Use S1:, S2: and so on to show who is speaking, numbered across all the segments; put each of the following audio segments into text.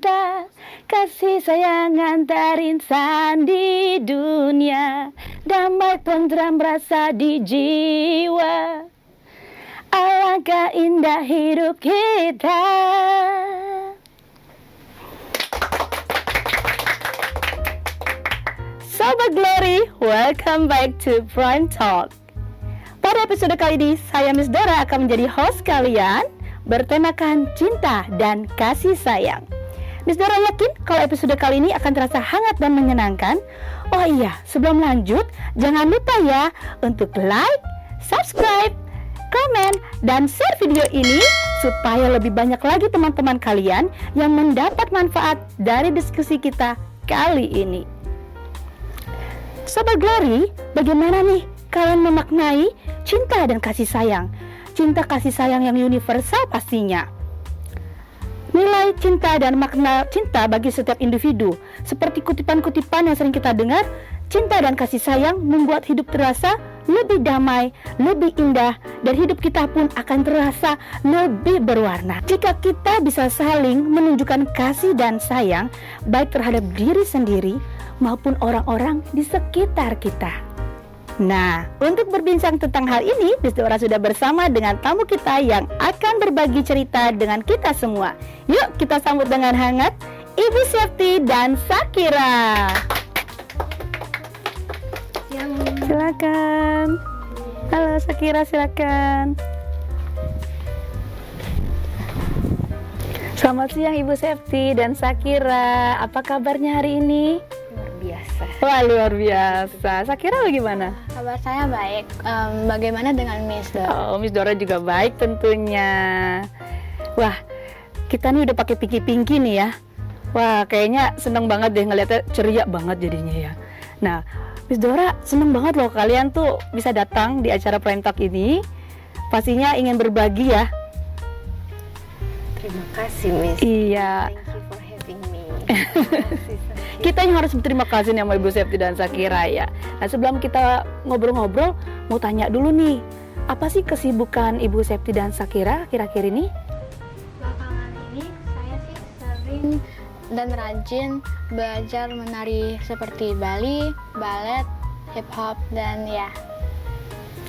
S1: cinta, kasih sayang antar insan di dunia, damai tentram rasa di jiwa. Alangkah indah hidup kita. Sobat Glory, welcome back to Prime Talk. Pada episode kali ini, saya Miss Dora akan menjadi host kalian bertemakan cinta dan kasih sayang. Miss Dora yakin kalau episode kali ini akan terasa hangat dan menyenangkan. Oh iya, sebelum lanjut, jangan lupa ya untuk like, subscribe, komen, dan share video ini supaya lebih banyak lagi teman-teman kalian yang mendapat manfaat dari diskusi kita kali ini. Sobat Glory, bagaimana nih kalian memaknai cinta dan kasih sayang? Cinta kasih sayang yang universal pastinya. Nilai cinta dan makna cinta bagi setiap individu, seperti kutipan-kutipan yang sering kita dengar, cinta dan kasih sayang membuat hidup terasa lebih damai, lebih indah, dan hidup kita pun akan terasa lebih berwarna. Jika kita bisa saling menunjukkan kasih dan sayang, baik terhadap diri sendiri maupun orang-orang di sekitar kita. Nah, untuk berbincang tentang hal ini, Miss Dora sudah bersama dengan tamu kita yang akan berbagi cerita dengan kita semua. Yuk kita sambut dengan hangat Ibu Septi dan Sakira. Silakan. Halo Sakira, silakan. Selamat siang Ibu Septi dan Sakira. Apa kabarnya hari ini?
S2: Luar biasa.
S1: Wah, luar biasa. Sakira bagaimana?
S2: Kabar saya baik. Bagaimana dengan Miss Dora?
S1: Oh, Miss Dora juga baik tentunya. Wah, kita nih udah pakai pinky-pinky nih ya. Wah, kayaknya seneng banget deh ngeliatnya, ceria banget jadinya ya. Nah, Miss Dora seneng banget loh kalian tuh bisa datang di acara Prime Talk ini. Pastinya ingin berbagi ya.
S2: Terima kasih Miss.
S1: Iya.
S2: Thank you for having me.
S1: Kita yang harus berterima kasih nih sama Ibu Septi dan Sakira ya. Nah, sebelum kita ngobrol-ngobrol, mau tanya dulu nih, apa sih kesibukan Ibu Septi dan Sakira kira-kira ini?
S2: Belakangan ini saya sih sering dan rajin belajar menari seperti Bali, balet, hip hop, dan ya.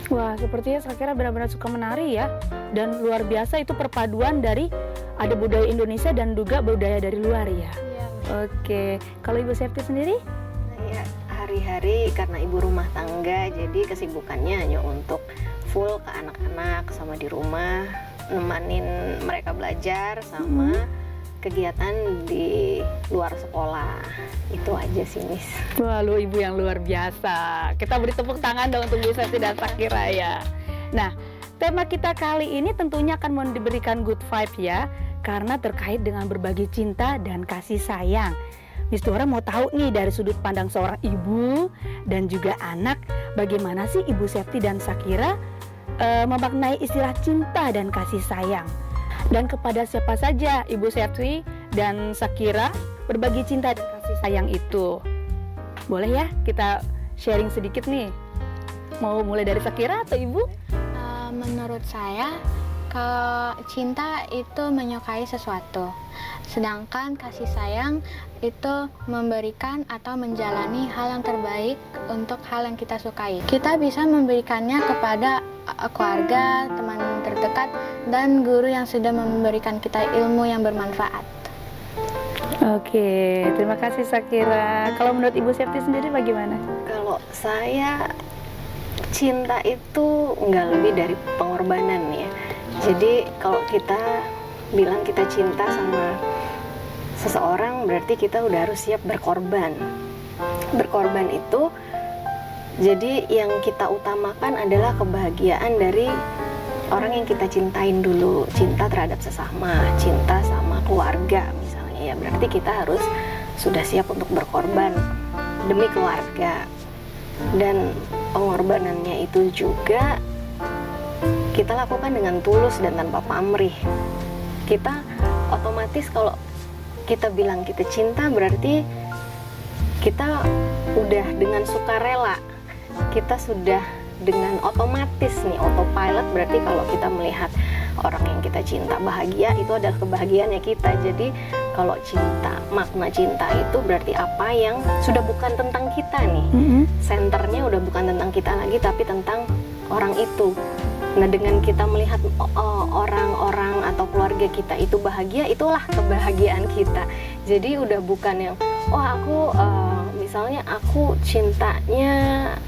S1: Wah, sepertinya Sakira benar-benar suka menari ya. Dan luar biasa itu perpaduan dari ada budaya Indonesia dan juga budaya dari luar ya.
S2: Iya.
S1: Oke, kalau Ibu Septi sendiri?
S3: Saya hari-hari karena ibu rumah tangga, jadi kesibukannya hanya untuk full ke anak-anak sama di rumah, nemanin mereka belajar sama kegiatan di luar sekolah. Itu aja sih, Miss.
S1: Wah, lu ibu yang luar biasa. Kita beri tepuk tangan dong untuk Ibu Septi dan Sakira ya. Nah, tema kita kali ini tentunya akan diberikan good vibe ya, karena terkait dengan berbagi cinta dan kasih sayang. Miss Dora mau tahu nih dari sudut pandang seorang ibu dan juga anak, bagaimana sih Ibu Septi dan Sakira memaknai istilah cinta dan kasih sayang. Dan kepada siapa saja Ibu Septi dan Sakira berbagi cinta dan kasih sayang itu. Boleh ya kita sharing sedikit nih. Mau mulai dari Sakira atau Ibu?
S2: Menurut saya, kalau cinta itu menyukai sesuatu, sedangkan kasih sayang itu memberikan atau menjalani hal yang terbaik untuk hal yang kita sukai. Kita bisa memberikannya kepada keluarga, teman terdekat, dan guru yang sudah memberikan kita ilmu yang bermanfaat.
S1: Oke, terima kasih Sakira. Kalau menurut Ibu Septi sendiri bagaimana?
S3: Kalau saya, cinta itu nggak lebih dari pengorbanan ya. Jadi kalau kita bilang kita cinta sama seseorang, berarti kita udah harus siap berkorban. Berkorban itu, jadi yang kita utamakan adalah kebahagiaan dari orang yang kita cintain dulu. Cinta terhadap sesama, cinta sama keluarga misalnya ya. Berarti kita harus sudah siap untuk berkorban demi keluarga. Dan pengorbanannya itu juga kita lakukan dengan tulus dan tanpa pamrih. Kita otomatis kalau kita bilang kita cinta, berarti kita udah dengan sukarela, kita sudah dengan otomatis nih, autopilot. Berarti kalau kita melihat orang yang kita cinta bahagia, itu adalah kebahagiaannya kita. Jadi kalau cinta, makna cinta itu berarti apa yang sudah bukan tentang kita nih. Senternya udah bukan tentang kita lagi, tapi tentang orang itu. Nah, dengan kita melihat orang-orang atau keluarga kita itu bahagia, itulah kebahagiaan kita. Jadi udah bukan yang, aku misalnya aku cintanya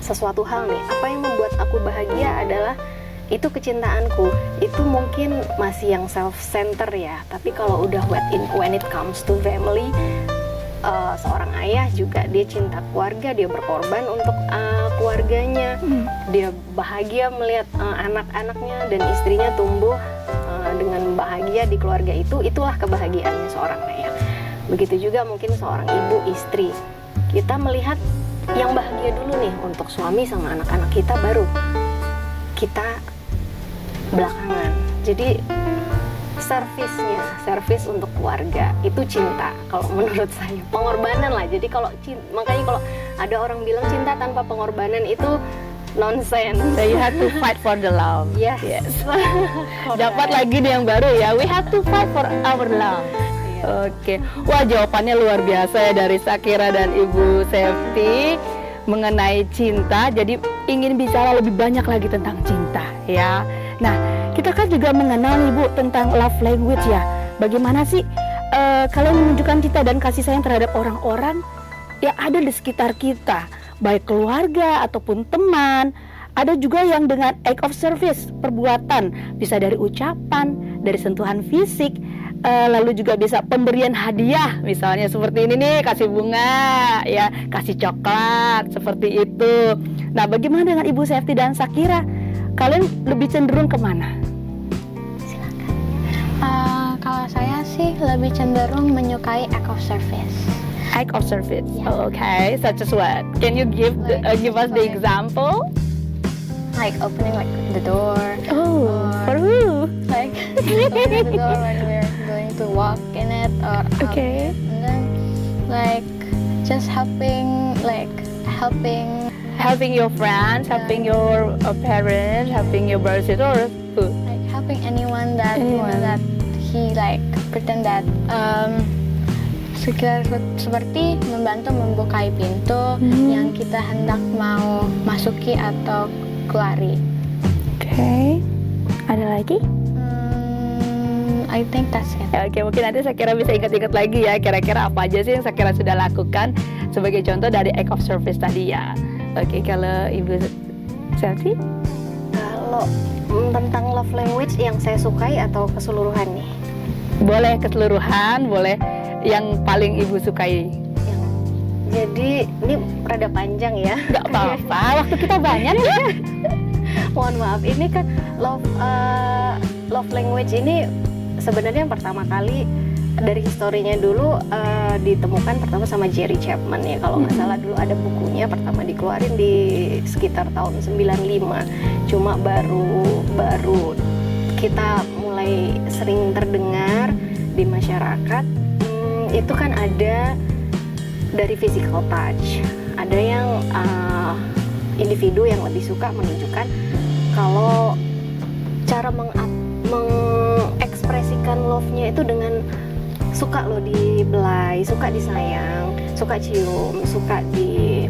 S3: sesuatu hal nih, apa yang membuat aku bahagia adalah itu kecintaanku. Itu mungkin masih yang self-center ya. Tapi kalau udah when it comes to family, seorang ayah juga dia cinta keluarga, dia berkorban untuk keluarganya, dia bahagia melihat anak-anaknya dan istrinya tumbuh dengan bahagia di keluarga itu. Itulah kebahagiaannya seorang ayah. Begitu juga mungkin seorang ibu, istri, kita melihat yang bahagia dulu nih untuk suami sama anak-anak kita, baru kita belakangan. Jadi servis untuk keluarga itu cinta kalau menurut saya, pengorbanan lah. Jadi makanya kalau ada orang bilang cinta tanpa pengorbanan itu nonsense.
S1: So you have to fight for the love.
S3: Yes.
S1: Dapat lagi nih yang baru ya, we have to fight for our love. Oke. Wah, jawabannya luar biasa ya dari Shakira dan Ibu Septi mengenai cinta. Jadi ingin bicara lebih banyak lagi tentang cinta ya. Nah, kita kan juga mengenal nih Bu tentang love language ya. Bagaimana sih kalian menunjukkan cinta dan kasih sayang terhadap orang-orang yang ada di sekitar kita, baik keluarga ataupun teman. Ada juga yang dengan act of service, perbuatan, bisa dari ucapan, dari sentuhan fisik, lalu juga bisa pemberian hadiah, misalnya seperti ini nih, kasih bunga, ya, kasih coklat, seperti itu. Nah, bagaimana dengan Ibu Septi dan Shakira? Kalian lebih cenderung kemana?
S2: Kalau saya sih lebih cenderung menyukai act of service.
S1: Act of service,
S2: Yeah.
S1: Okay, such as what? Can you give us the example?
S2: Like opening like the door.
S1: For who?
S2: Like opening the door when we're going to walk in it, or
S1: Okay.
S2: and then like just helping
S1: Helping your friends, helping your parents, helping your brothers or who?
S2: like helping anyone that you know
S1: Anyone.
S2: that he like pretend that seperti membantu membukai pintu yang kita hendak mau masuki atau keluari.
S1: Okay. Ada lagi?
S2: I think that's it.
S1: Oke, mungkin nanti Shakira bisa ingat-ingat lagi ya, kira-kira apa aja sih yang Shakira sudah lakukan sebagai contoh dari act of service tadi ya. Oke, kalau Ibu Septi?
S3: Kalau tentang love language yang saya sukai atau keseluruhan nih?
S1: Boleh keseluruhan, boleh yang paling Ibu sukai.
S3: Jadi ini rada panjang ya.
S1: Gak apa-apa, waktu kita banyak ya.
S3: Mohon maaf, ini kan love language ini sebenarnya pertama kali dari historinya dulu ditemukan pertama sama Jerry Chapman ya, kalau nggak salah. Dulu ada bukunya pertama dikeluarin di sekitar tahun 95. Cuma baru kita mulai sering terdengar di masyarakat. Itu kan ada dari physical touch, ada yang individu yang lebih suka menunjukkan kalau cara mengekspresikan love-nya itu dengan suka lo dibelai, suka disayang, suka cium, suka di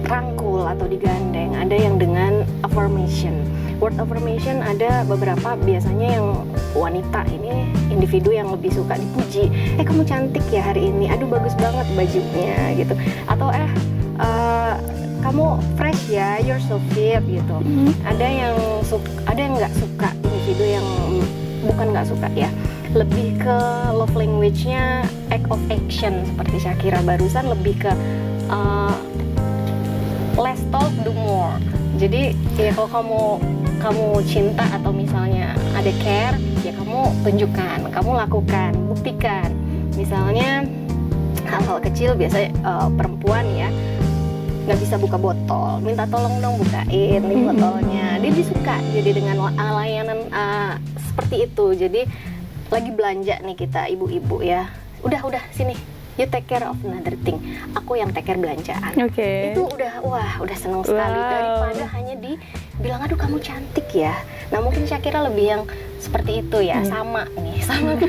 S3: rangkul atau digandeng. Ada yang dengan affirmation. Word affirmation ada beberapa, biasanya yang wanita ini individu yang lebih suka dipuji. Kamu cantik ya hari ini, aduh bagus banget bajunya gitu. Atau kamu fresh ya, you're so fit gitu. Ada yang nggak suka, individu yang bukan nggak suka ya, lebih ke love language-nya act of action seperti Shakira barusan, lebih ke less talk do more. Jadi ya kalau kamu cinta atau misalnya ada care, ya kamu tunjukkan, kamu lakukan, buktikan. Misalnya hal-hal kecil, biasanya perempuan ya nggak bisa buka botol, minta tolong dong bukain nih botolnya. Dia disuka jadi dengan layanan seperti itu. Jadi lagi belanja nih kita ibu-ibu ya, udah sini, you take care of another thing, aku yang take care belanjaan.
S1: Oke.
S3: Itu udah seneng sekali.
S1: Wow.
S3: Daripada hanya bilang aduh kamu cantik ya. Nah mungkin Shakira lebih yang seperti itu ya, sama nih, sama.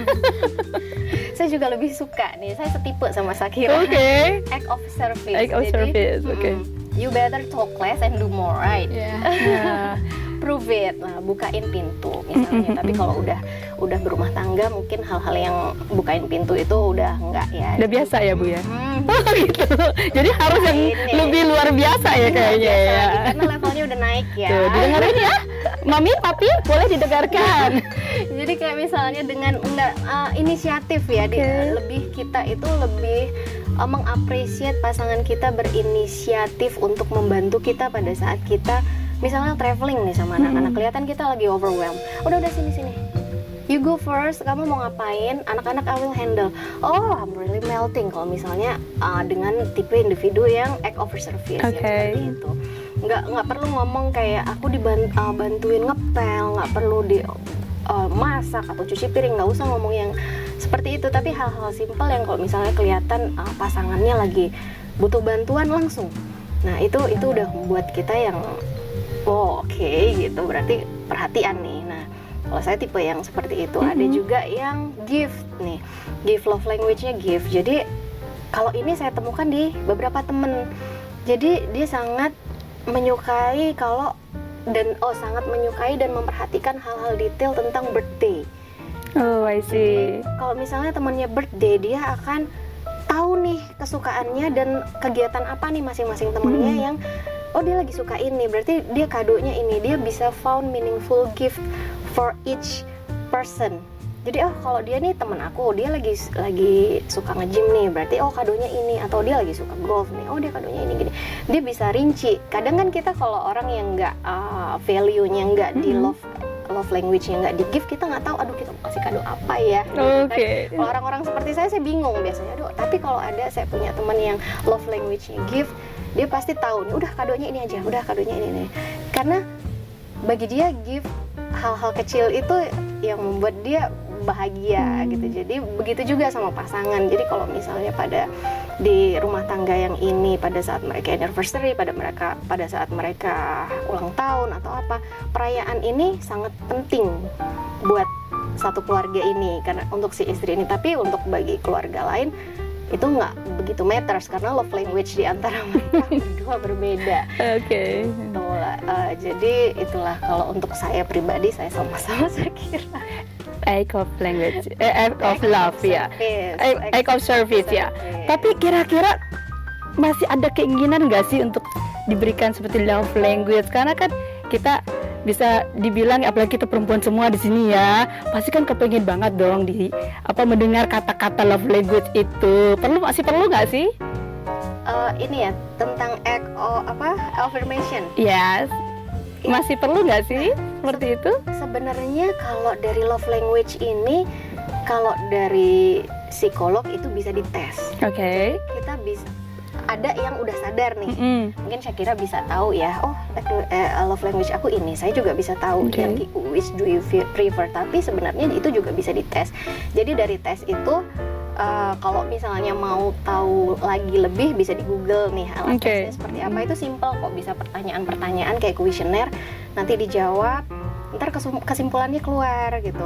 S3: Saya juga lebih suka nih, saya setipe sama Shakira.
S1: Oke.
S3: Act of service.
S1: Act of service, oke.
S3: You better talk less and do more, right?
S1: Nah,
S3: Prove it. Nah, bukain pintu misalnya. Tapi kalau udah berumah tangga, mungkin hal-hal yang bukain pintu itu udah enggak ya.
S1: udah biasa ya Bu ya.
S3: Hmm,
S1: Oh gitu. Jadi harus yang
S3: Ini.
S1: lebih luar biasa ya kayaknya
S3: biasa
S1: ya.
S3: lagi, karena levelnya udah naik ya.
S1: Tuh, didengarin ya. Mami, papi, boleh didengarkan.
S3: Jadi kayak misalnya dengan inisiatif ya, lebih kita itu lebih mengapresiasi pasangan kita berinisiatif untuk membantu kita pada saat kita misalnya traveling nih sama anak-anak, kelihatan kita lagi overwhelmed. Udah sini. You go first, kamu mau ngapain? Anak-anak I will handle. Oh, I'm really melting kalau misalnya dengan tipe individu yang act of service yang seperti itu. Nggak perlu ngomong kayak aku dibantuin ngepel, nggak perlu di masak atau cuci piring, nggak usah ngomong yang seperti itu. Tapi hal-hal simpel yang kalau misalnya kelihatan pasangannya lagi butuh bantuan langsung. Nah itu udah membuat kita yang oke, gitu, berarti perhatian nih. Nah kalau saya tipe yang seperti itu. Ada juga yang gift nih, gift, love language-nya gift. Jadi kalau ini saya temukan di beberapa temen. Jadi dia sangat menyukai sangat menyukai dan memperhatikan hal-hal detail tentang birthday.
S1: Oh, I see.
S3: Kalau misalnya temannya birthday, dia akan tahu nih kesukaannya dan kegiatan apa nih masing-masing temannya yang dia lagi suka ini, berarti dia kadonya ini. Dia bisa found meaningful gift for each person. Jadi kalau dia nih teman aku, dia lagi suka nge-gym nih, berarti kadonya ini. Atau dia lagi suka golf nih, dia kadonya ini gini. Dia bisa rinci. Kadang kan kita kalau orang yang nggak value-nya nggak di love language-nya nggak di gift, kita nggak tahu aduh kita mau kasih kado apa ya.
S1: Oke.
S3: Kalau orang-orang seperti saya bingung biasanya. Tapi kalau saya punya teman yang love language-nya gift, dia pasti tahu nih, udah kadonya ini aja, udah kadonya ini. Karena bagi dia gift, hal-hal kecil itu yang membuat dia bahagia gitu. Jadi begitu juga sama pasangan. Jadi kalau misalnya di rumah tangga yang ini, pada saat mereka anniversary, pada saat mereka ulang tahun atau apa, perayaan ini sangat penting buat satu keluarga ini, karena untuk si istri ini. Tapi untuk bagi keluarga lain itu nggak begitu matters, karena love language di antara mereka berdua berbeda.
S1: Oke.
S3: Jadi itulah kalau untuk saya pribadi, saya sama-sama Shakira.
S1: Act of language, act of love ya, act of service ya. Tapi kira-kira masih ada keinginan nggak sih untuk diberikan seperti love language? Karena kan kita bisa dibilang, apalagi kita perempuan semua di sini ya, pasti kan kepengen banget dong mendengar kata-kata love language itu. Masih perlu nggak sih?
S3: Ini ya tentang act of affirmation.
S1: Yes. Masih perlu nggak sih seperti itu?
S3: Sebenarnya kalau dari love language ini, kalau dari psikolog itu bisa dites.
S1: Oke.
S3: Kita bisa, ada yang udah sadar nih. Mungkin Shakira bisa tahu ya, love language aku ini. Saya juga bisa tahu yang which do you prefer. Tapi sebenarnya itu juga bisa dites. Jadi dari tes itu, kalau misalnya mau tahu lagi lebih, bisa di Google nih alat tesnya seperti apa. Itu simple kok, bisa pertanyaan-pertanyaan kayak kuesioner, nanti dijawab, ntar kesimpulannya keluar gitu.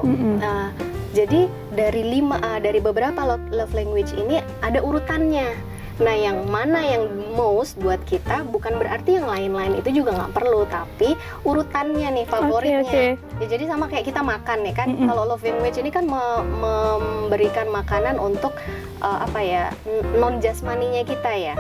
S3: Jadi dari beberapa love language ini ada urutannya. Nah, yang mana yang most buat kita, bukan berarti yang lain-lain itu juga nggak perlu, tapi urutannya nih, favoritnya. Ya, jadi sama kayak kita makan nih kan, kalau love language ini kan memberikan makanan untuk non jasmaninya kita ya.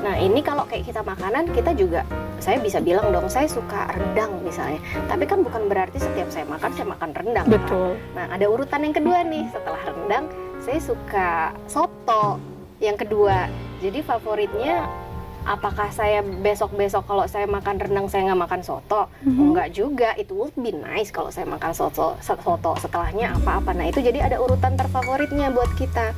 S3: Nah, ini kalau kayak kita makanan, kita juga, saya bisa bilang dong, saya suka rendang misalnya. Tapi kan bukan berarti setiap saya makan rendang.
S1: Betul.
S3: Kan? Nah, ada urutan yang kedua nih, setelah rendang, saya suka soto. Yang kedua, jadi favoritnya, apakah saya besok-besok kalau saya makan rendang saya nggak makan soto? Enggak juga, itu would be nice kalau saya makan soto setelahnya apa-apa. Nah itu jadi ada urutan terfavoritnya buat kita.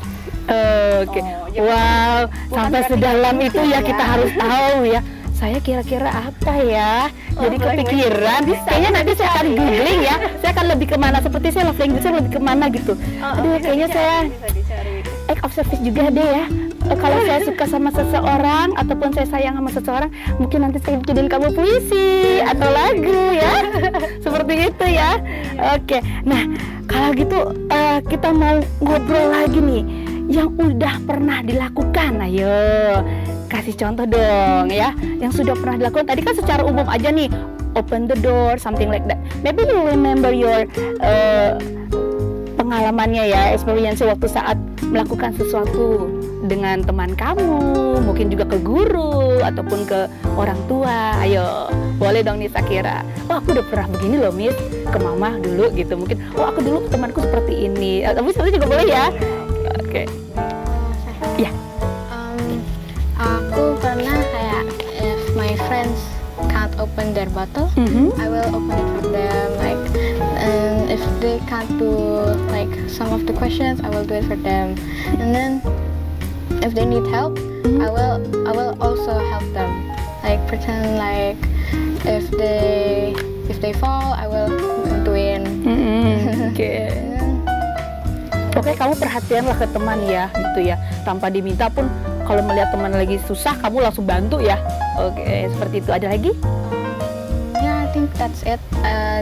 S1: Oke. Wow, sampai sedalam itu ya kita harus tahu ya. Saya kira-kira apa ya? Jadi kepikiran. Kayaknya nanti saya akan googling ya. Saya akan lebih kemana? Seperti saya love language saya lebih kemana gitu. Aduh, kayaknya saya act of service juga deh ya. kalau saya suka sama seseorang ataupun saya sayang sama seseorang, mungkin nanti saya bikinin kamu puisi atau lagu ya. Seperti itu ya. Oke. Nah, kalau gitu kita mau ngobrol lagi nih yang udah pernah dilakukan. Ayo, kasih contoh dong ya. Yang sudah pernah dilakukan. Tadi kan secara umum aja nih, open the door, something like that. Maybe you remember your pengalamannya ya, experience waktu saat melakukan sesuatu dengan teman kamu, mungkin juga ke guru ataupun ke orang tua. Ayo, boleh dong nih Shakira. Oh, aku udah pernah begini loh Miss, ke mama dulu gitu. Mungkin, oh aku dulu ke temanku seperti ini. Tapi seperti juga boleh ya. Oke. Ya.
S2: Aku pernah kayak if my friends can't open their bottle, I will open it for them. Like, and if they can't do like some of the questions, I will do it for them. And then if they need help, I will also help them. Like pretend like if they fall, I will bantuin.
S1: Oke. Oke, kamu perhatian lah ke teman ya, gitu ya. Tanpa diminta pun, kalau melihat teman lagi susah, kamu langsung bantu ya. Oke, seperti itu. Ada lagi?
S2: Yeah, I think that's it.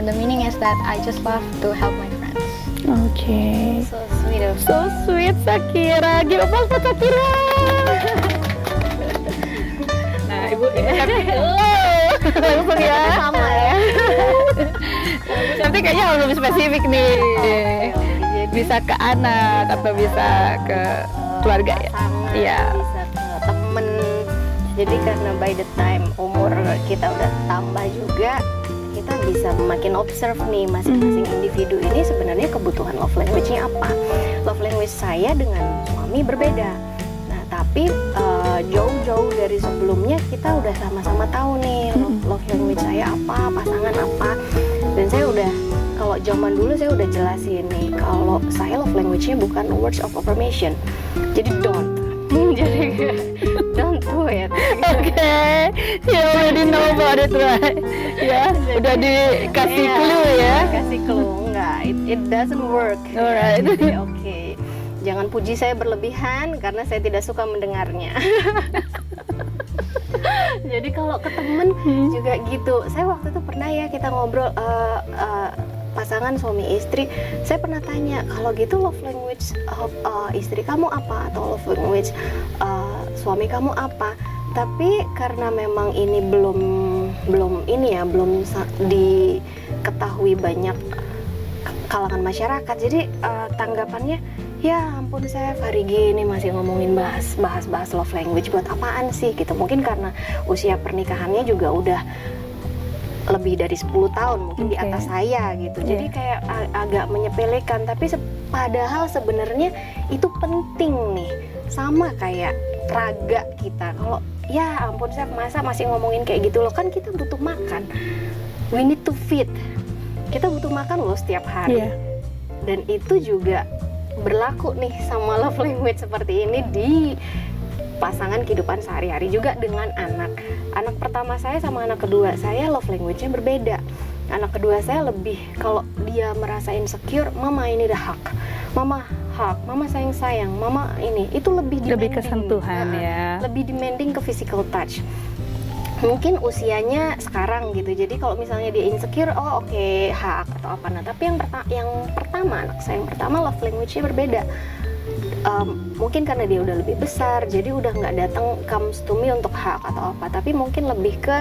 S2: The meaning is that I just love to help my friends.
S1: Oke.
S3: So sweet of
S1: So sweet Shakira. Give up buat Shakira. Nah, Ibu ini langsung ya.
S3: sama ya.
S1: Tapi kayaknya harus lebih spesifik nih. Bisa ke anak atau bisa ke keluarga ya?
S3: Pasangan,
S1: Iya.
S3: bisa ke temen. Jadi karena by the time umur kita udah tambah juga, kita bisa makin observe nih masing-masing individu ini sebenarnya kebutuhan love language-nya apa. Love language saya dengan suami berbeda. Nah, tapi jauh-jauh dari sebelumnya kita udah sama-sama tahu nih love language saya apa, pasangan apa. Dan saya udah, kalau zaman dulu saya udah jelasin nih, kalau saya love language-nya bukan words of affirmation. Jadi don't. Jadi don't do it.
S1: Oke, you already know about it, right? Ya, udah dikasih
S3: Iya,
S1: clue ya.
S3: Kasih clue, enggak, it doesn't work.
S1: Alright.
S3: Jadi oke, jangan puji saya berlebihan karena saya tidak suka mendengarnya. Jadi kalau ke temen juga gitu. Saya waktu itu pernah ya kita ngobrol pasangan suami istri. Saya pernah tanya, kalau gitu love language istri kamu apa, atau love language suami kamu apa? Tapi karena memang ini belum diketahui banyak kalangan masyarakat, jadi tanggapannya, ya ampun saya hari gini masih ngomongin bahas love language, buat apaan sih gitu. Mungkin karena usia pernikahannya juga udah lebih dari 10 tahun, mungkin di atas saya gitu. Jadi kayak agak menyepelekan, tapi padahal sebenarnya itu penting nih. Sama kayak raga kita. Kalau ya ampun saya masa masih ngomongin kayak gitu loh, kan kita butuh makan. We need to feed. Kita butuh makan loh setiap hari. Dan itu juga berlaku nih sama love language seperti ini di pasangan kehidupan sehari-hari, juga dengan anak pertama saya sama anak kedua saya love language-nya berbeda. Anak kedua saya lebih, kalau dia merasa insecure, mama ini udah hak, mama sayang, mama ini, itu lebih
S1: ke sentuhan ya,
S3: lebih demanding ke physical touch. Mungkin usianya sekarang gitu, jadi kalau misalnya dia insecure, oh oke, hak atau apa. Nah tapi yang pertama anak saya yang pertama love language-nya berbeda. Mungkin karena dia udah lebih besar, jadi udah nggak datang comes to me untuk hak atau apa, tapi mungkin lebih ke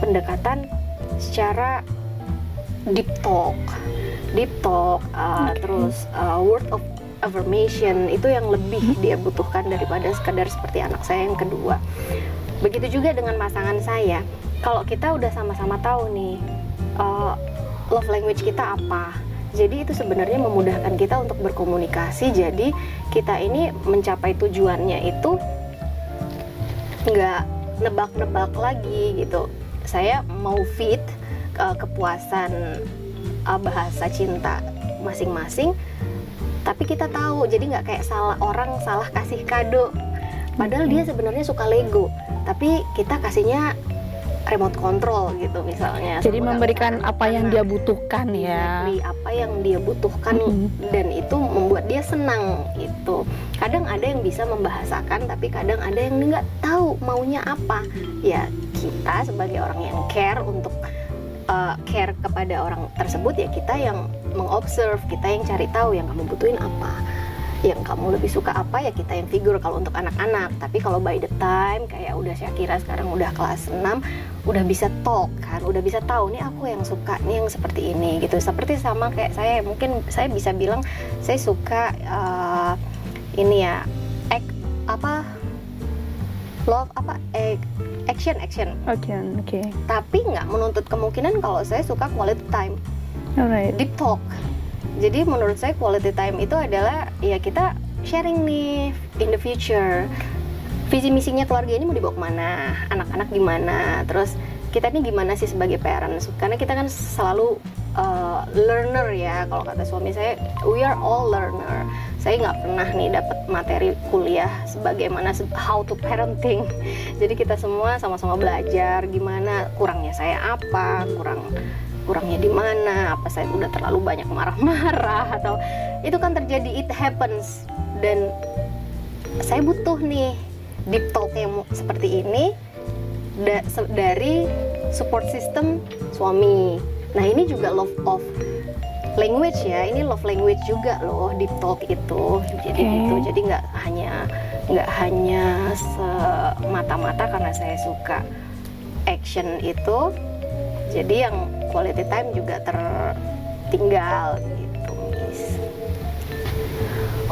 S3: pendekatan secara deep talk, terus word of affirmation, itu yang lebih dia butuhkan daripada sekadar seperti anak saya yang kedua. Begitu juga dengan pasangan saya, kalau kita udah sama-sama tahu nih love language kita apa, jadi itu sebenarnya memudahkan kita untuk berkomunikasi. Jadi kita ini mencapai tujuannya itu nggak nebak-nebak lagi gitu. Saya mau fit kepuasan bahasa cinta masing-masing, tapi kita tahu, jadi nggak kayak orang salah kasih kado. Padahal dia sebenarnya suka Lego, tapi kita kasihnya remote control gitu misalnya.
S1: Jadi
S3: Sama
S1: memberikan
S3: nggak
S1: apa yang
S3: anak.
S1: dia butuhkan ya.
S3: Exactly, apa yang dia butuhkan dan itu membuat dia senang itu. Kadang ada yang bisa membahasakan, tapi kadang ada yang nggak tahu maunya apa. Ya kita sebagai orang yang care untuk care kepada orang tersebut, ya kita yang mengobserve, kita yang cari tahu yang kamu butuhin apa, yang kamu lebih suka apa, ya kita yang figure kalau untuk anak-anak. Tapi kalau by the time kayak udah Syakira sekarang udah kelas 6, udah bisa talk kan, udah bisa tahu nih aku yang suka nih yang seperti ini gitu. Seperti sama kayak saya, mungkin saya bisa bilang saya suka ini ya action,
S1: Oke.
S3: tapi nggak menuntut kemungkinan kalau saya suka quality time,
S1: Alright.
S3: deep talk. Jadi menurut saya quality time itu adalah ya kita sharing nih in the future, visi misinya keluarga ini mau dibawa kemana, anak-anak gimana, terus kita nih gimana sih sebagai parents, karena kita kan selalu learner ya, kalau kata suami saya, we are all learner. Saya nggak pernah nih dapat materi kuliah sebagaimana how to parenting. Jadi kita semua sama-sama belajar gimana, kurangnya saya apa, kurangnya di mana, apa saya udah terlalu banyak marah-marah atau itu kan terjadi, it happens. Dan saya butuh nih deep talk yang seperti ini dari support system suami. Nah ini juga love of language ya, ini love language juga loh deep talk itu. Jadi gitu, jadi nggak hanya semata-mata karena saya suka action itu, jadi yang quality time juga tertinggal gitu, Miss.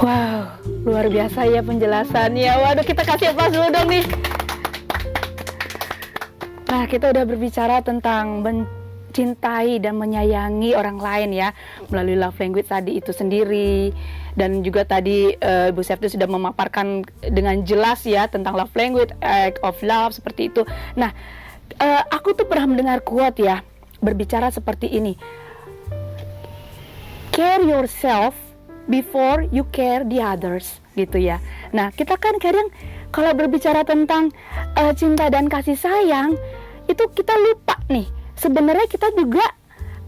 S1: Wow, luar biasa ya penjelasannya. Waduh, kita kasih aplaus dulu dong nih. Nah, kita udah berbicara tentang mencintai dan menyayangi orang lain ya, melalui love language tadi itu sendiri. Dan juga tadi Ibu Septi sudah memaparkan dengan jelas ya tentang love language, act of love seperti itu. Nah, aku tuh pernah mendengar quote ya, berbicara seperti ini. Care yourself before you care the others, gitu ya. Nah, kita kan kadang kalau berbicara tentang cinta dan kasih sayang, itu kita lupa nih. Sebenarnya kita juga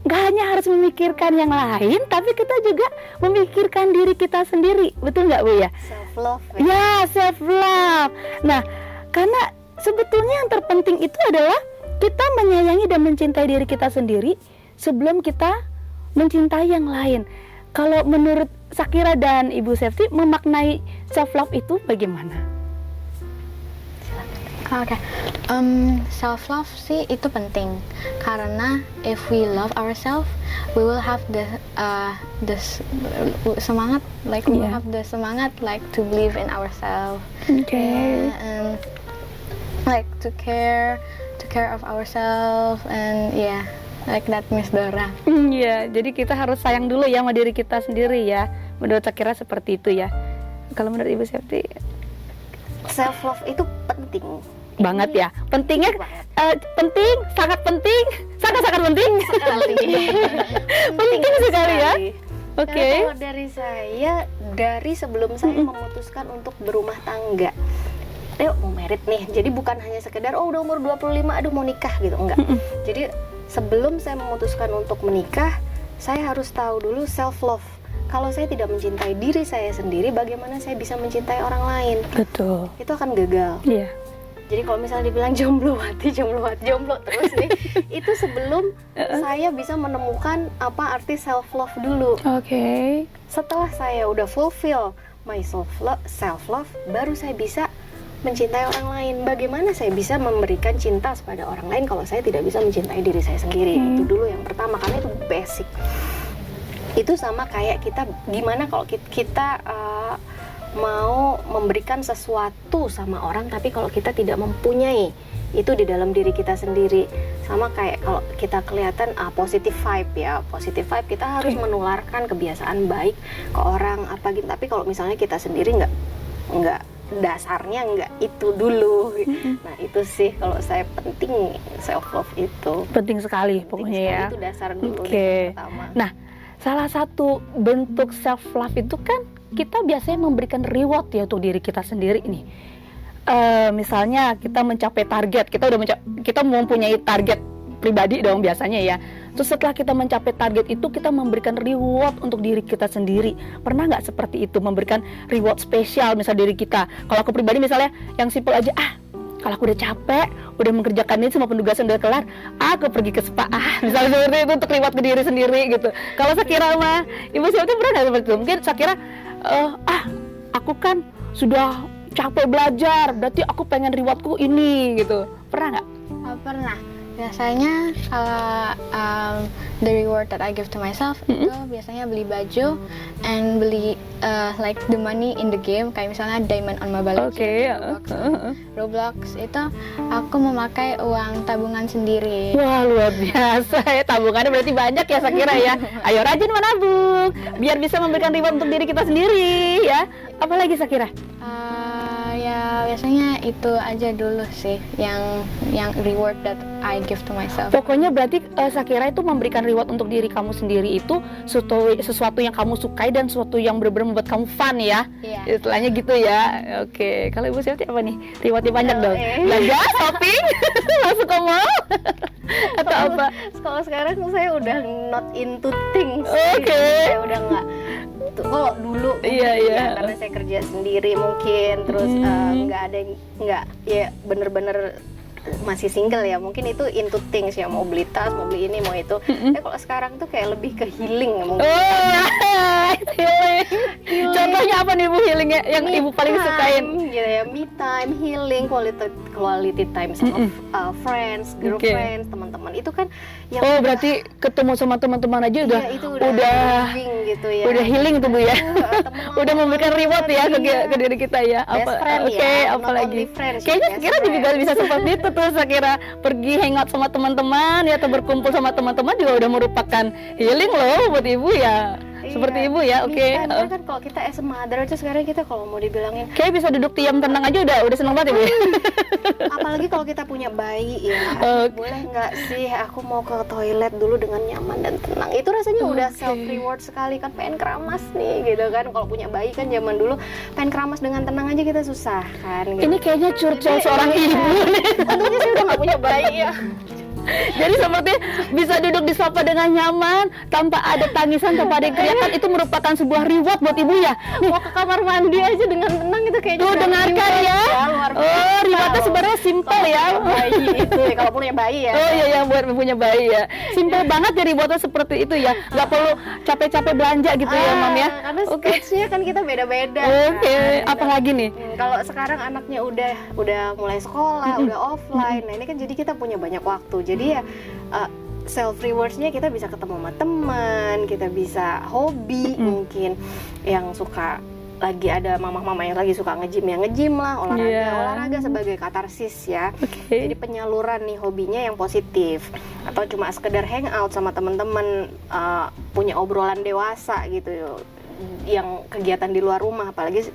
S1: nggak hanya harus memikirkan yang lain, tapi kita juga memikirkan diri kita sendiri. Betul nggak, Bu ya?
S3: Self love
S1: Ya, self love. Nah, karena sebetulnya yang terpenting itu adalah kita menyayangi dan mencintai diri kita sendiri sebelum kita mencintai yang lain. Kalau menurut Syakira dan Ibu Septi, memaknai self love itu bagaimana?
S2: Oke, self love sih itu penting karena if we love ourselves, we will have the semangat, like we will have the semangat like to believe in ourselves, and like to care of ourselves, and like that, Miss Dora.
S1: Iya, jadi kita harus sayang dulu ya sama diri kita sendiri ya. Menurut Syakira seperti itu ya. Kalau menurut Ibu Septi?
S3: Self love itu penting
S1: Banget ya. Pentingnya penting, sangat penting, sangat penting. Penting sekali ya. Oke.
S3: Karena kalau dari saya, dari sebelum saya memutuskan untuk berumah tangga, mau merit nih. Jadi bukan hanya sekedar udah umur 25 aduh mau nikah gitu, enggak. Jadi sebelum saya memutuskan untuk menikah, saya harus tahu dulu self love. Kalau saya tidak mencintai diri saya sendiri, bagaimana saya bisa mencintai orang lain?
S1: Betul.
S3: Itu akan gagal.
S1: Iya.
S3: Jadi kalau misalnya dibilang jomblo terus nih, itu sebelum saya bisa menemukan apa arti self love dulu.
S1: Oke.
S3: Setelah saya udah fulfill my self love, baru saya bisa mencintai orang lain. Bagaimana saya bisa memberikan cinta kepada orang lain kalau saya tidak bisa mencintai diri saya sendiri? Itu dulu yang pertama, karena itu basic. Itu sama kayak kita, gimana kalau kita mau memberikan sesuatu sama orang, tapi kalau kita tidak mempunyai itu di dalam diri kita sendiri. Sama kayak kalau kita kelihatan positive vibe kita harus menularkan kebiasaan baik ke orang apa gitu. Tapi kalau misalnya kita sendiri nggak dasarnya nggak itu dulu. Nah itu sih kalau saya penting self love itu.
S1: Penting sekali pokoknya ya.
S3: Itu dasar dulu
S1: Oke.
S3: pertama.
S1: Nah, salah satu bentuk self love itu kan kita biasanya memberikan reward ya untuk diri kita sendiri nih. misalnya kita mencapai target, kita mempunyai target pribadi dong biasanya ya. Terus setelah kita mencapai target itu, kita memberikan reward untuk diri kita sendiri. Pernah nggak seperti itu, memberikan reward spesial misal diri kita? Kalau aku pribadi misalnya yang simpel aja, kalau aku udah capek, udah mengerjakan ini semua penugasan udah kelar, aku pergi ke spa, misalnya seperti itu untuk reward ke diri sendiri gitu. Kalau Shakira mah, Ibu Silti pernah nggak seperti itu? Mungkin Shakira, aku kan sudah capek belajar, berarti aku pengen rewardku ini gitu. Pernah nggak?
S2: Pernah. Biasanya kalau the reward that I give to myself itu biasanya beli baju and beli like the money in the game, kayak misalnya Diamond on Mobile Legends, Roblox itu aku memakai uang tabungan sendiri.
S1: Wah, luar biasa ya, tabungannya berarti banyak ya Shakira ya. Ayo rajin menabung biar bisa memberikan reward untuk diri kita sendiri ya. Apalagi Shakira?
S2: Ya biasanya itu aja dulu sih yang reward that I give to myself.
S1: Pokoknya berarti Shakira itu memberikan reward untuk diri kamu sendiri itu sesuatu yang kamu sukai dan sesuatu yang benar-benar membuat kamu fun ya.
S2: Iya.
S1: Istilahnya gitu ya. Oke, kalau Ibu Silti apa nih? Rewardnya banyak dong. Belanja, shopping, masuk ke mall atau apa?
S3: Kalau sekarang saya udah not into things.
S1: Oke.
S3: Saya udah nggak. Kalau dulu
S1: Iya.
S3: karena saya kerja sendiri mungkin, terus nggak ya bener-bener masih single ya, mungkin itu into things ya, mau beli tas, mau beli ini, mau itu. Kalau sekarang tuh kayak lebih ke healing mungkin.
S1: Healing. Contohnya apa nih Bu healingnya yang Ibu paling sukain?
S3: Gitu ya, me time, healing, quality time sama friends, girlfriends, teman-teman. Itu kan yang
S1: berarti ketemu sama teman-teman aja udah
S3: itu udah healing gitu ya.
S1: Udah healing tuh Bu ya. Udah memberikan reward ya ke diri kita ya.
S3: Best friend
S1: apalagi. Kayaknya Shakira juga bisa seperti itu tuh. Shakira pergi hangout sama teman-teman ya, atau berkumpul sama teman-teman juga udah merupakan healing loh buat Ibu ya. Seperti Ibu ya, oke.
S3: Kan kalau kita as a mother aja sekarang kita kalau mau dibilangin
S1: kayak bisa duduk diam tenang aja udah seneng banget Ibu ya.
S3: Apalagi kalau kita punya bayi ya. Boleh nggak sih aku mau ke toilet dulu dengan nyaman dan tenang. Itu rasanya udah self reward sekali kan, pengen keramas nih gitu kan. Kalau punya bayi kan zaman dulu pengen keramas dengan tenang aja kita susah kan gitu.
S1: Ini kayaknya curcol seorang ibu nih.
S3: Untungnya saya udah nggak punya bayi ya.
S1: Jadi seperti bisa duduk di sofa dengan nyaman tanpa ada tangisan, tanpa ada teriakan, itu merupakan sebuah reward buat Ibu ya. Nih,
S3: Mau ke kamar mandi aja dengan tenang itu kayaknya.
S1: tuh dengarkan ya. Rewardnya sebenarnya simple ya.
S3: Bayi itu ya, kalau punya bayi ya.
S1: Iya buat punya bayi ya. Simple banget ya rewardnya seperti itu ya. Nggak perlu capek-capek belanja gitu ya Mam ya.
S3: Karena stage-nya kan kita beda-beda.
S1: Apalagi nih?
S3: Kalau sekarang anaknya udah mulai sekolah, udah offline. Nah, ini kan jadi kita punya banyak waktu. Jadi ya self rewards-nya kita bisa ketemu sama teman, kita bisa hobi mungkin yang suka, lagi ada mama-mama yang lagi suka nge-gym lah, olahraga sebagai katarsis ya. Jadi penyaluran nih hobinya yang positif, atau cuma sekedar hangout sama teman-teman, punya obrolan dewasa gitu yang kegiatan di luar rumah, apalagi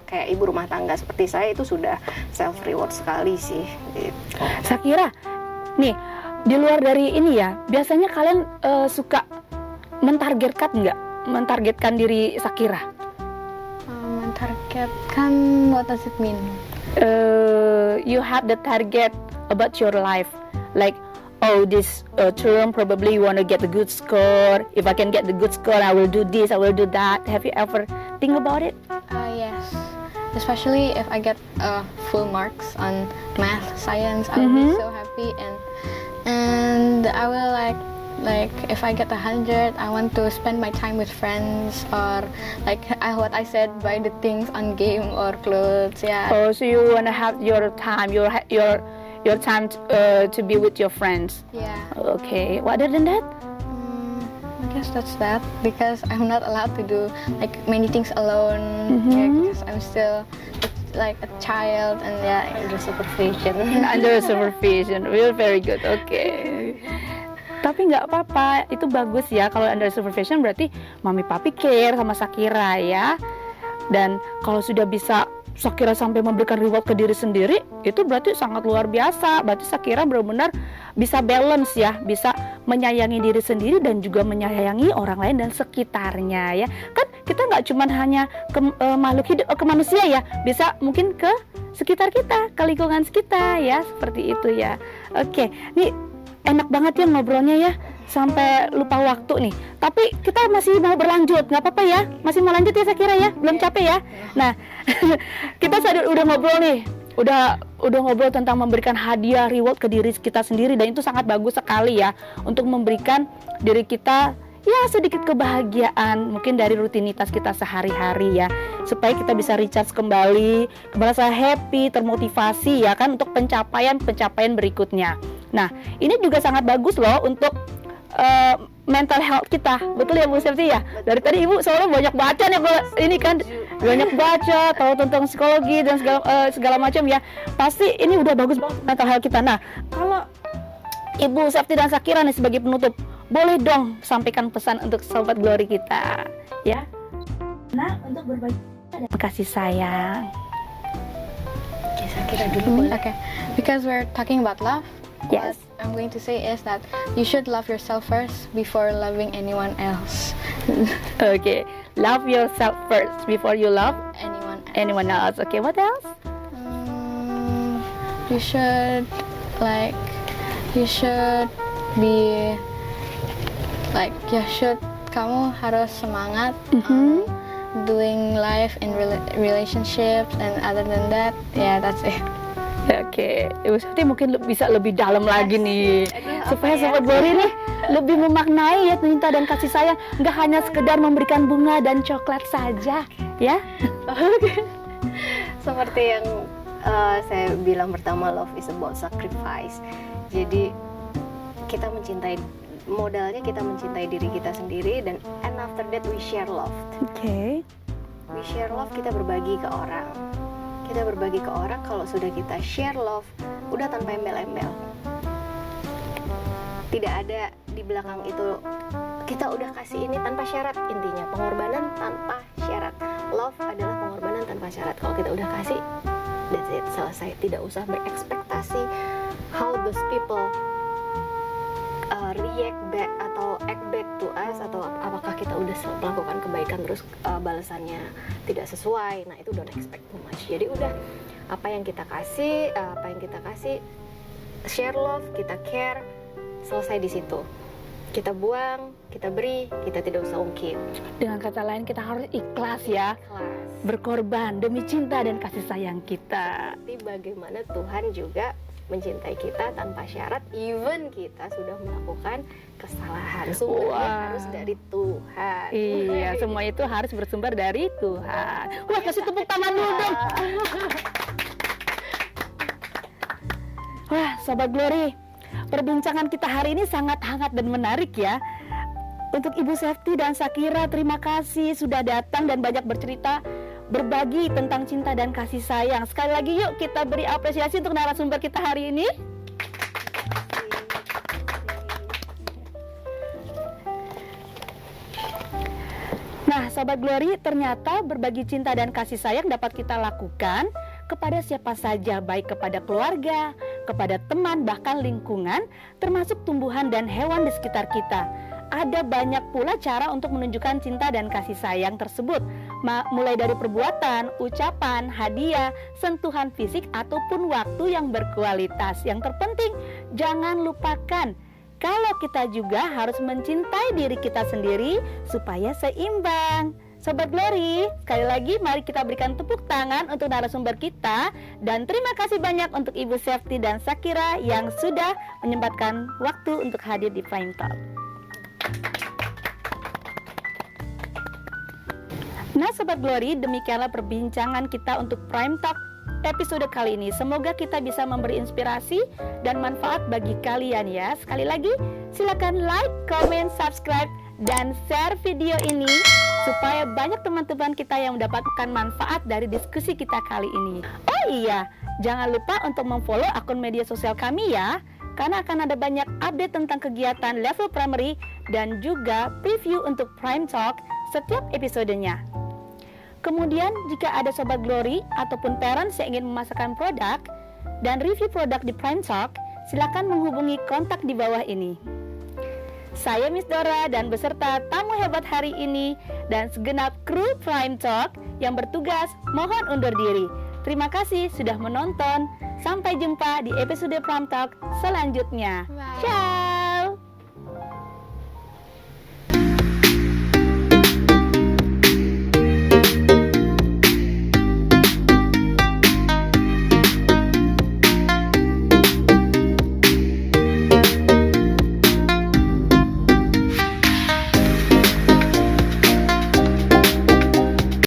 S3: kayak ibu rumah tangga seperti saya, itu sudah self reward sekali sih gitu.
S1: Shakira nih, di luar dari ini ya, biasanya kalian suka mentargetkan diri Shakira?
S2: Mentargetkan, what does it mean?
S1: You have the target about your life, like this term probably you want to get the good score. If I can get the good score, I will do this, I will do that. Have you ever think about it?
S2: Yes. Especially if I get full marks on math, science, I'll be so happy, and I will like if I get 100, I want to spend my time with friends, or like what I said, buy the things on game or clothes. Yeah.
S1: Oh, so you wanna have your time, your time to be with your friends.
S2: Yeah.
S1: Okay. What other than that?
S2: I guess that's that, because I'm not allowed to do like many things alone, because I'm still like a child, and under supervision.
S1: Under supervision, very good. Okay. Tapi nggak apa-apa, itu bagus ya kalau under supervision, berarti mami papi care sama Shakira ya. Dan kalau sudah bisa Shakira sampai memberikan reward ke diri sendiri, itu berarti sangat luar biasa. Berarti Shakira benar-benar bisa balance ya, bisa menyayangi diri sendiri dan juga menyayangi orang lain dan sekitarnya ya. Kan kita nggak cuma hanya ke makhluk hidup, ke manusia ya, bisa mungkin ke sekitar kita, ke lingkungan sekitar ya, seperti itu ya. Oke, nih enak banget ya ngobrolnya ya, sampai lupa waktu nih. Tapi kita masih mau berlanjut, nggak apa-apa ya? Masih mau lanjut ya Sakira ya? Belum capek ya? Nah, kita udah ngobrol nih, udah ngobrol tentang memberikan hadiah, reward ke diri kita sendiri, dan itu sangat bagus sekali ya untuk memberikan diri kita ya sedikit kebahagiaan mungkin dari rutinitas kita sehari-hari ya, supaya kita bisa recharge kembali, merasa happy, termotivasi ya kan untuk pencapaian berikutnya. Nah, ini juga sangat bagus loh untuk mental health kita, betul ya Bu Septi ya? Dari tadi Ibu soalnya banyak baca nih, ini kan banyak baca, tahu tentang psikologi dan segala macam ya. Pasti ini udah bagus banget mental health kita. Nah, kalau Ibu Septi dan Sakira nih sebagai penutup, boleh dong sampaikan pesan untuk Sobat Glory kita, ya. Nah, untuk berbagi dan kasih sayang.
S3: Oke, Sakira dulu boleh.
S2: Okay, because we're talking about love.
S1: Yes.
S2: What I'm going to say is that you should love yourself first before loving anyone else.
S1: Okay, love yourself first before you love
S2: anyone else.
S1: anyone else. Okay, what else?
S2: You should be kamu harus semangat doing life in relationships, and other than that, yeah, that's it.
S1: Oke, Ibu Septi mungkin bisa lebih dalam lagi nih, supaya Sobat Glory nih lebih memaknai ya cinta dan kasih sayang, nggak hanya sekedar memberikan bunga dan coklat saja, ya.
S3: Oke. Seperti yang saya bilang pertama, love is about sacrifice. Jadi kita modalnya kita mencintai diri kita sendiri, dan after that we share love.
S1: Oke.
S3: We share love, kita berbagi ke orang. Kita berbagi ke orang, kalau sudah kita share love, udah tanpa embel-embel. Tidak ada di belakang itu, kita udah kasih ini tanpa syarat, intinya pengorbanan tanpa syarat. Love adalah pengorbanan tanpa syarat. Kalau kita udah kasih, that's it, selesai. Tidak usah berekspektasi how those people react back atau act back to us, atau apakah kita udah melakukan kebaikan terus balasannya tidak sesuai. Nah, itu don't expect too much. Jadi udah apa yang kita kasih, share love, kita care, selesai di situ. Kita buang, kita beri, kita tidak usah ungkit.
S1: Dengan kata lain, kita harus ikhlas ya, berkorban demi cinta dan kasih sayang kita.
S3: Tapi bagaimana Tuhan juga mencintai kita tanpa syarat, even kita sudah melakukan kesalahan. Sumbernya harus dari Tuhan.
S1: Iya, semua itu harus bersumber dari Tuhan. Wah, kasih tepuk tangan dulu dong. Wah, Sobat Glory, perbincangan kita hari ini sangat hangat dan menarik ya. Untuk Ibu Septi dan Sakira, terima kasih sudah datang dan banyak bercerita, berbagi tentang cinta dan kasih sayang. Sekali lagi yuk kita beri apresiasi untuk narasumber kita hari ini. Nah, Sobat Glory, ternyata berbagi cinta dan kasih sayang dapat kita lakukan kepada siapa saja, baik kepada keluarga, kepada teman, bahkan lingkungan, termasuk tumbuhan dan hewan di sekitar kita. Ada banyak pula cara untuk menunjukkan cinta dan kasih sayang tersebut, mulai dari perbuatan, ucapan, hadiah, sentuhan fisik, ataupun waktu yang berkualitas. Yang terpenting, jangan lupakan kalau kita juga harus mencintai diri kita sendiri supaya seimbang. Sobat Glory, sekali lagi mari kita berikan tepuk tangan untuk narasumber kita, dan terima kasih banyak untuk Ibu Septi dan Sakira yang sudah menyempatkan waktu untuk hadir di Prime Talk. Nah, Sobat Glory, demikianlah perbincangan kita untuk Prime Talk episode kali ini. Semoga kita bisa memberi inspirasi dan manfaat bagi kalian ya. Sekali lagi, silakan like, comment, subscribe, dan share video ini supaya banyak teman-teman kita yang mendapatkan manfaat dari diskusi kita kali ini. Oh iya, jangan lupa untuk memfollow akun media sosial kami ya, karena akan ada banyak update tentang kegiatan level primary dan juga preview untuk Prime Talk setiap episodenya. Kemudian jika ada Sobat Glory ataupun parents yang ingin memasarkan produk dan review produk di Prime Talk, silakan menghubungi kontak di bawah ini. Saya Miss Dora dan beserta tamu hebat hari ini dan segenap kru Prime Talk yang bertugas mohon undur diri. Terima kasih sudah menonton. Sampai jumpa di episode Prime Talk selanjutnya.
S2: Bye.
S1: Ciao.